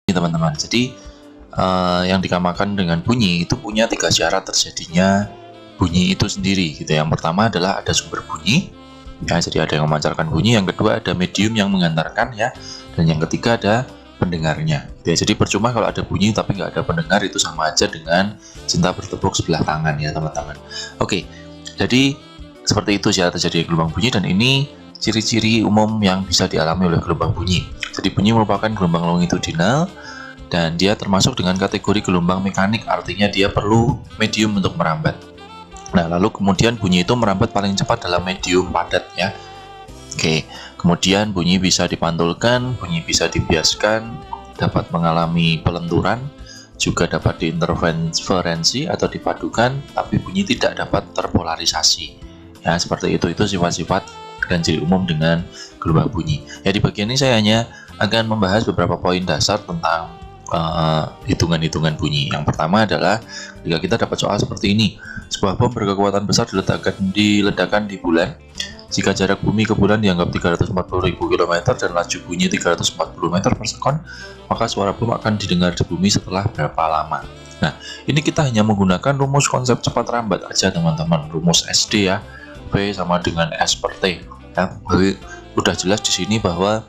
teman-teman. Jadi yang dinamakan dengan bunyi itu punya 3 syarat terjadinya bunyi itu sendiri gitu. Yang pertama adalah ada sumber bunyi ya, jadi ada yang memancarkan bunyi. Yang kedua ada medium yang mengantarkan ya, dan yang ketiga ada pendengarnya gitu ya. Jadi percuma kalau ada bunyi tapi nggak ada pendengar, itu sama aja dengan cinta bertepuk sebelah tangan ya teman-teman. Oke, jadi seperti itu syarat terjadi gelombang bunyi, dan ini ciri-ciri umum yang bisa dialami oleh gelombang bunyi. Jadi bunyi merupakan gelombang longitudinal dan dia termasuk dengan kategori gelombang mekanik, artinya dia perlu medium untuk merambat. Nah, lalu kemudian bunyi itu merambat paling cepat dalam medium padat ya. Oke, kemudian bunyi bisa dipantulkan, bunyi bisa dibiaskan, dapat mengalami pelenturan, juga dapat diinterferensi atau dipadukan, tapi bunyi tidak dapat terpolarisasi. Ya, seperti itu sifat-sifat dan ciri umum dengan gelombang bunyi. Ya, di bagian ini saya hanya akan membahas beberapa poin dasar tentang hitungan-hitungan bunyi. Yang pertama adalah ketika kita dapat soal seperti ini, sebuah bom berkekuatan besar diledakkan di bulan. Jika jarak bumi ke bulan dianggap 340.000 km dan laju bunyi 340 meter per sekon, maka suara bom akan didengar di bumi setelah berapa lama. Nah, ini kita hanya menggunakan rumus konsep cepat rambat aja teman-teman, rumus SD ya, V sama dengan S per T ya. Jadi udah jelas di sini bahwa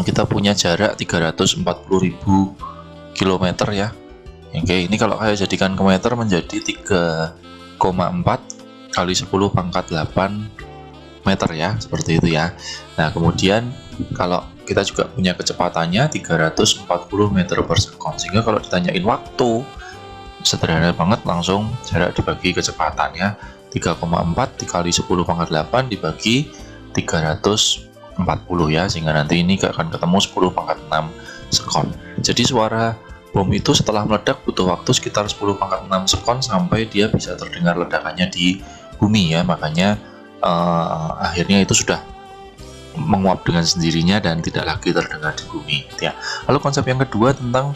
kita punya jarak 340.000 km ya. Oke, ini kalau saya jadikan ke meter menjadi 3,4 kali 10 pangkat 8 meter ya, seperti itu ya. Nah, kemudian kalau kita juga punya kecepatannya 340 meter per sekon, sehingga kalau ditanyain waktu, sederhana banget, langsung jarak dibagi kecepatan ya, 3,4 dikali 10 pangkat 8 dibagi 340 ya, sehingga nanti ini akan ketemu 10 pangkat 6 sekon. Jadi suara bom itu setelah meledak butuh waktu sekitar 10 pangkat 6 sekon sampai dia bisa terdengar ledakannya di bumi ya. Makanya akhirnya itu sudah menguap dengan sendirinya dan tidak lagi terdengar di bumi ya. Lalu konsep yang kedua tentang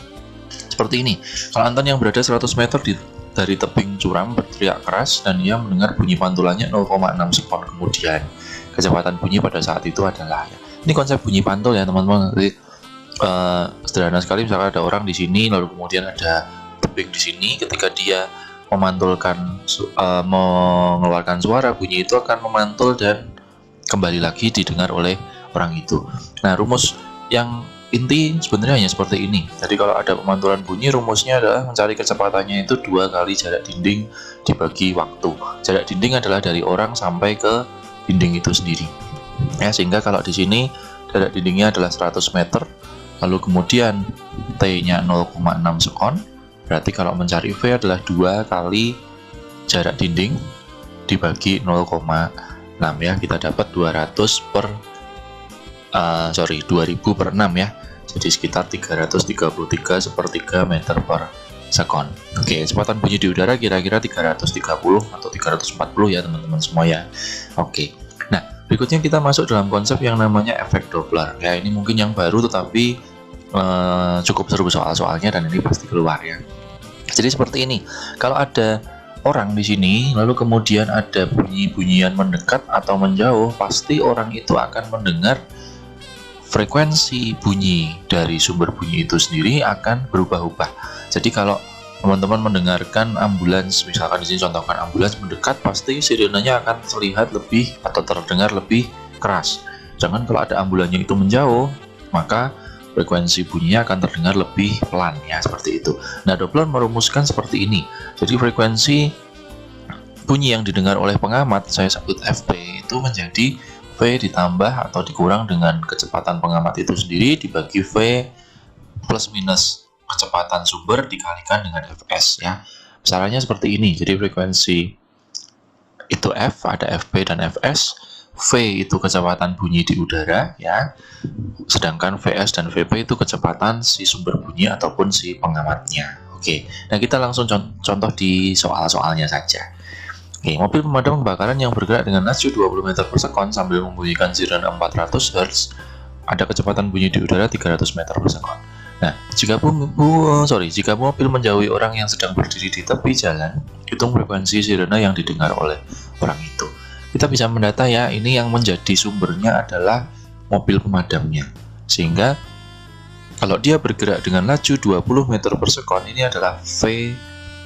seperti ini. Kalau Anton yang berada 100 meter dari tebing curam berteriak keras dan ia mendengar bunyi pantulannya 0,6 sekon kemudian. Kecepatan bunyi pada saat itu adalah ya. Ini konsep bunyi pantul ya teman-teman. Jadi sederhana sekali, misalkan ada orang di sini lalu kemudian ada tebing di sini, ketika dia memantulkan mengeluarkan suara, bunyi itu akan memantul dan kembali lagi didengar oleh orang itu. Nah, rumus yang inti sebenarnya hanya seperti ini. Jadi kalau ada pemantulan bunyi, rumusnya adalah mencari kecepatannya itu 2 kali jarak dinding dibagi waktu. Jarak dinding adalah dari orang sampai ke dinding itu sendiri ya, sehingga kalau di sini jarak dindingnya adalah 100 meter, lalu kemudian T-nya 0,6 sekon, berarti kalau mencari V adalah 2 kali jarak dinding dibagi 0,6 ya, kita dapat 2000 per 6 ya, jadi sekitar 333/3 meter per sekon. Oke, kecepatan bunyi di udara kira-kira 330 atau 340 ya teman-teman semua ya. Oke, nah berikutnya kita masuk dalam konsep yang namanya efek Doppler ya. Ini mungkin yang baru tetapi cukup seru soal-soalnya dan ini pasti keluar ya. Jadi seperti ini, kalau ada orang di sini lalu kemudian ada bunyi-bunyian mendekat atau menjauh, pasti orang itu akan mendengar frekuensi bunyi dari sumber bunyi itu sendiri akan berubah-ubah. Jadi kalau teman-teman mendengarkan ambulans, misalkan di sini contohkan ambulans mendekat, pasti sirenenya akan terlihat lebih atau terdengar lebih keras. Jangan kalau ada ambulannya itu menjauh, maka frekuensi bunyinya akan terdengar lebih pelan ya, seperti itu. Nah, Doppler merumuskan seperti ini. Jadi frekuensi bunyi yang didengar oleh pengamat, saya sebut FP, itu menjadi V ditambah atau dikurang dengan kecepatan pengamat itu sendiri dibagi V plus minus kecepatan sumber dikalikan dengan Fs ya. Misalnya seperti ini. Jadi frekuensi itu F, ada Fp dan Fs. V itu kecepatan bunyi di udara ya. Sedangkan Vs dan Vp itu kecepatan si sumber bunyi ataupun si pengamatnya. Oke. Nah, kita langsung contoh di soal-soalnya saja. Oke, mobil pemadam kebakaran yang bergerak dengan laju 20 meter per sekon sambil membunyikan sirene 400 Hz, ada kecepatan bunyi di udara 300 meter per sekon. Nah, jika mobil menjauhi orang yang sedang berdiri di tepi jalan, hitung frekuensi sirene yang didengar oleh orang itu. Kita bisa mendata ya, ini yang menjadi sumbernya adalah mobil pemadamnya. Sehingga Kalau dia bergerak dengan laju 20 meter per sekon, ini adalah V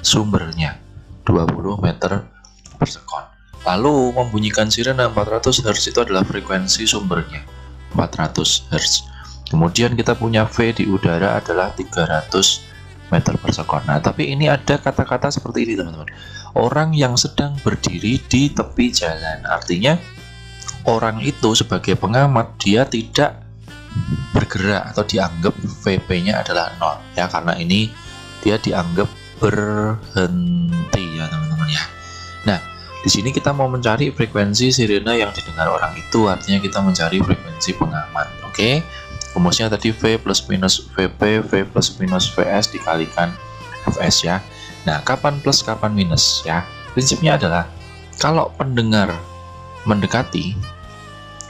sumbernya, 20 meter per sekon. Lalu membunyikan sirene 400 Hz itu adalah frekuensi sumbernya, 400 Hz. Kemudian kita punya V di udara adalah 300 meter per sekon. Nah, tapi ini ada kata-kata seperti ini teman-teman. Orang yang sedang berdiri di tepi jalan. Artinya orang itu sebagai pengamat dia tidak bergerak atau dianggap VP-nya adalah 0 ya, karena ini dia dianggap berhenti ya teman-teman ya. Nah, di sini kita mau mencari frekuensi sirene yang didengar orang itu, artinya kita mencari frekuensi pengamat. Oke. Rumusnya tadi V plus minus VP, V plus minus VS dikalikan FS ya. Nah, kapan plus kapan minus ya? Prinsipnya adalah kalau pendengar mendekati,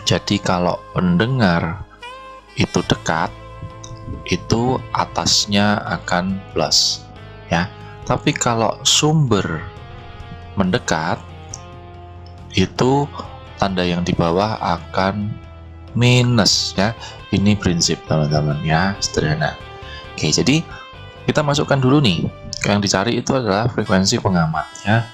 jadi kalau pendengar itu dekat, itu atasnya akan plus ya. Tapi kalau sumber mendekat, itu tanda yang di bawah akan minus ya. Ini prinsip teman-teman ya, sederhana. Oke, jadi kita masukkan dulu nih. Yang dicari itu adalah frekuensi pengamat ya.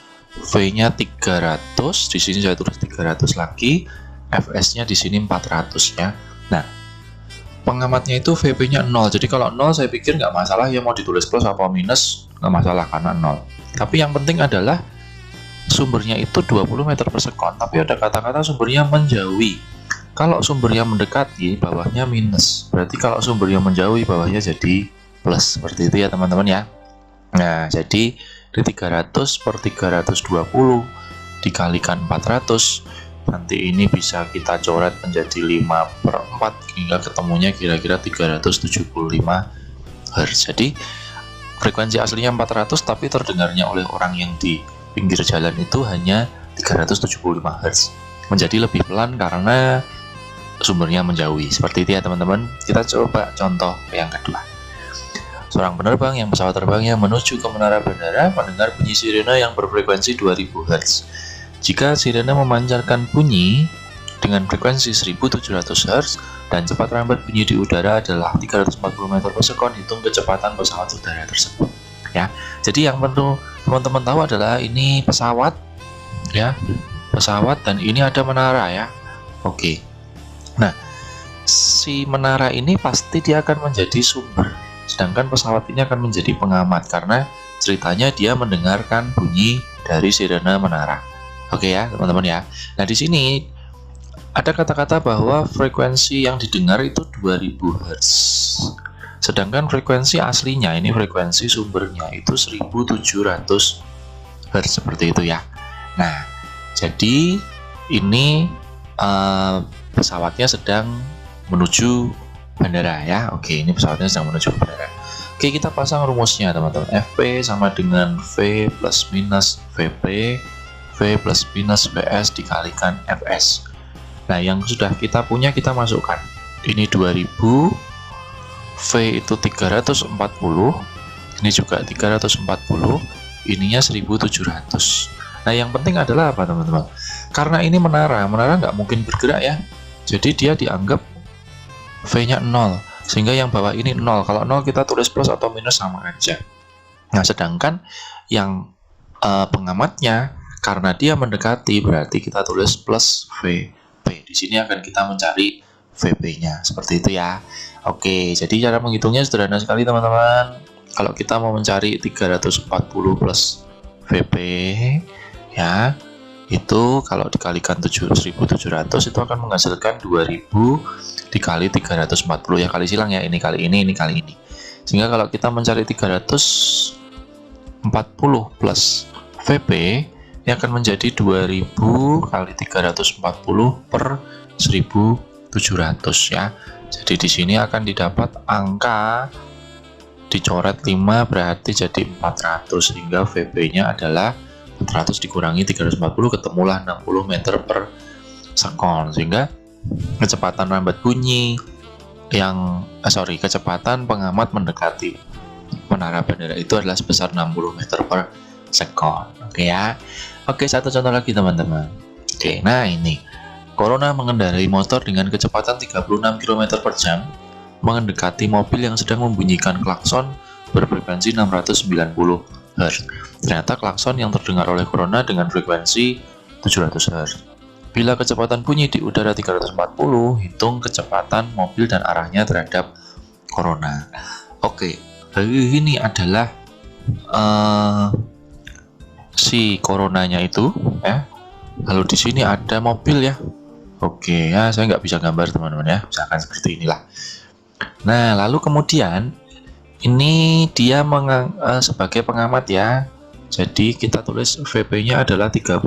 V-nya 300, di sini saya tulis 300 lagi, Fs-nya di sini 400 ya. Nah, pengamatnya itu VP-nya 0. Jadi kalau 0 saya pikir nggak masalah ya, mau ditulis plus atau minus nggak masalah karena 0. Tapi yang penting adalah sumbernya itu 20 meter per sekon, tapi ada kata-kata sumbernya menjauhi. Kalau sumbernya mendekati, bawahnya minus. Berarti kalau sumbernya menjauhi, bawahnya jadi plus. Seperti itu ya teman-teman ya. Nah, jadi di 300 per 320 dikalikan 400, nanti ini bisa kita coret menjadi 5/4 hingga ketemunya kira-kira 375 Hz. Jadi frekuensi aslinya 400, tapi terdengarnya oleh orang yang di pinggir jalan itu hanya 375 Hz. Menjadi lebih pelan karena sumbernya menjauhi. Seperti itu ya teman-teman. Kita coba contoh yang kedua. Seorang penerbang yang pesawat terbangnya menuju ke menara bandara mendengar bunyi sirene yang berfrekuensi 2000 Hz. Jika sirene memancarkan bunyi dengan frekuensi 1700 Hz dan cepat rambat bunyi di udara adalah 340 meter per sekon, hitung kecepatan pesawat udara tersebut. Ya, jadi yang perlu teman-teman tahu adalah ini pesawat, ya, pesawat dan ini ada menara ya. Oke. Nah, si menara ini pasti dia akan menjadi sumber, sedangkan pesawat ini akan menjadi pengamat karena ceritanya dia mendengarkan bunyi dari sirene menara. Oke ya teman-teman ya. Nah di sini ada kata-kata bahwa frekuensi yang didengar itu 2000 Hz, sedangkan frekuensi aslinya, ini frekuensi sumbernya itu 1700 Hz seperti itu ya. Nah jadi ini pesawatnya sedang menuju bandara ya. Oke, ini pesawatnya sedang menuju bandara. Oke, kita pasang rumusnya teman-teman. Fp sama dengan V plus minus Vp, V plus minus Vs dikalikan Fs. Nah, yang sudah kita punya kita masukkan. Ini 2000, V itu 340, ini juga 340, ininya 1700. Nah, yang penting adalah apa teman-teman? Karena ini menara nggak mungkin bergerak ya. Jadi dia dianggap V-nya 0, sehingga yang bawah ini 0. Kalau 0 kita tulis plus atau minus sama aja. Nah, sedangkan yang pengamatnya karena dia mendekati berarti kita tulis plus VP. Di sini akan kita mencari VP-nya. Seperti itu ya. Oke, jadi cara menghitungnya sederhana sekali teman-teman. Kalau kita mau mencari 340 plus VP ya, itu kalau dikalikan 1700 itu akan menghasilkan 2000 dikali 340 ya, kali silang ya, ini kali ini kali ini. Sehingga kalau kita mencari 340 plus VP ini akan menjadi 2000 kali 340 per 1700 ya. Jadi di sini akan didapat angka dicoret 5 berarti jadi 400, sehingga VP-nya adalah 400 dikurangi 340 ketemulah 60 meter per sekon, sehingga kecepatan rambat bunyi yang kecepatan pengamat mendekati menara bandara itu adalah sebesar 60 meter per sekon. Oke ya. Oke, satu contoh lagi teman-teman. Oke, nah ini Corona mengendarai motor dengan kecepatan 36 km per jam mendekati mobil yang sedang membunyikan klakson berfrekuensi 690 Hz. Ternyata klakson yang terdengar oleh Corona dengan frekuensi 700 Hz. Bila kecepatan bunyi di udara 340, hitung kecepatan mobil dan arahnya terhadap Corona. Oke, ini adalah si Coronanya itu, ya. Lalu di sini ada mobil ya. Oke, ya saya nggak bisa gambar teman-teman ya, misalkan seperti inilah. Nah, lalu kemudian ini dia sebagai pengamat ya. Jadi kita tulis VP-nya adalah 36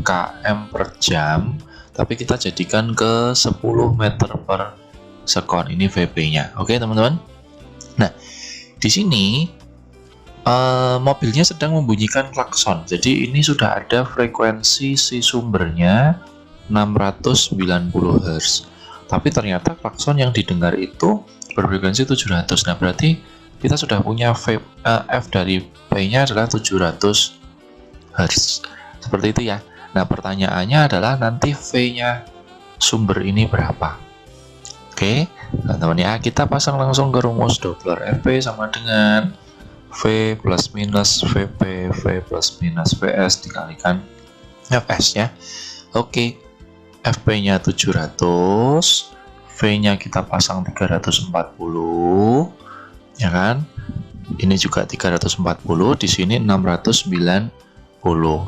km per jam, tapi kita jadikan ke 10 meter per sekon. Ini VP-nya. Oke, teman-teman. Nah, di sini mobilnya sedang membunyikan klakson. Jadi ini sudah ada frekuensi si sumbernya 690 Hz. Tapi ternyata klakson yang didengar itu berfrekuensi 700. Nah, berarti kita sudah punya F dari P-nya adalah 700 Hz. Seperti itu ya. Nah, pertanyaannya adalah nanti V-nya sumber ini berapa? Oke, teman-teman ya, kita pasang langsung ke rumus Doppler Fp sama dengan V plus minus Vp, V plus minus Vs dikalikan Fs ya. Oke, Fp-nya 700, V-nya kita pasang 340, ya kan? Ini juga 340, di sini 690.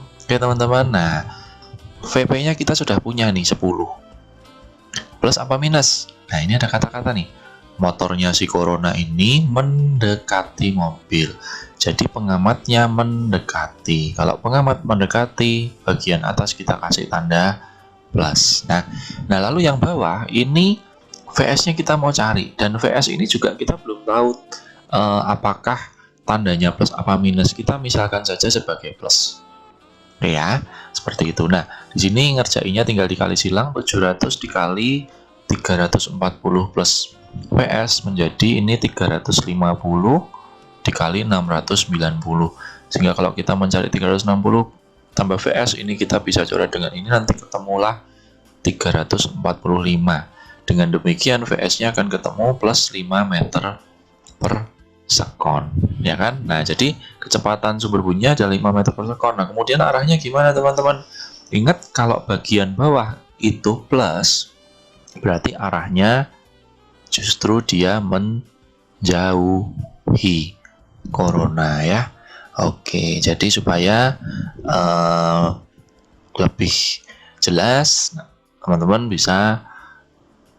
Oke teman-teman, nah VP-nya kita sudah punya nih 10. Plus apa minus? Nah ini ada kata-kata nih. Motornya si Corona ini mendekati mobil. Jadi pengamatnya mendekati. Kalau pengamat mendekati, bagian atas kita kasih tanda plus. Nah lalu yang bawah ini VS-nya kita mau cari, dan VS ini juga kita belum tahu apakah tandanya plus apa minus. Kita misalkan saja sebagai plus. Oke ya, seperti itu. Nah, di sini ngerjainnya tinggal dikali silang 700 dikali 340 plus VS menjadi ini 350 dikali 690. Sehingga kalau kita mencari 360 tambah VS ini kita bisa coret dengan ini, nanti ketemulah 345. Dengan demikian VS-nya akan ketemu plus 5 meter per sekon, ya kan? Nah, jadi kecepatan sumber bunyinya ada 5 meter per sekon. Nah, kemudian arahnya gimana, teman-teman? Ingat, kalau bagian bawah itu plus, berarti arahnya justru dia menjauhi Corona ya. Oke, jadi supaya lebih jelas, teman-teman bisa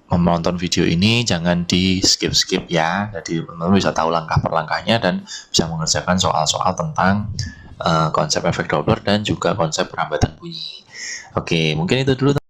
menonton video ini, jangan di skip-skip ya. Jadi teman-teman bisa tahu langkah per langkahnya dan bisa mengerjakan soal-soal tentang konsep efek Doppler dan juga konsep perambatan bunyi. Oke, mungkin itu dulu.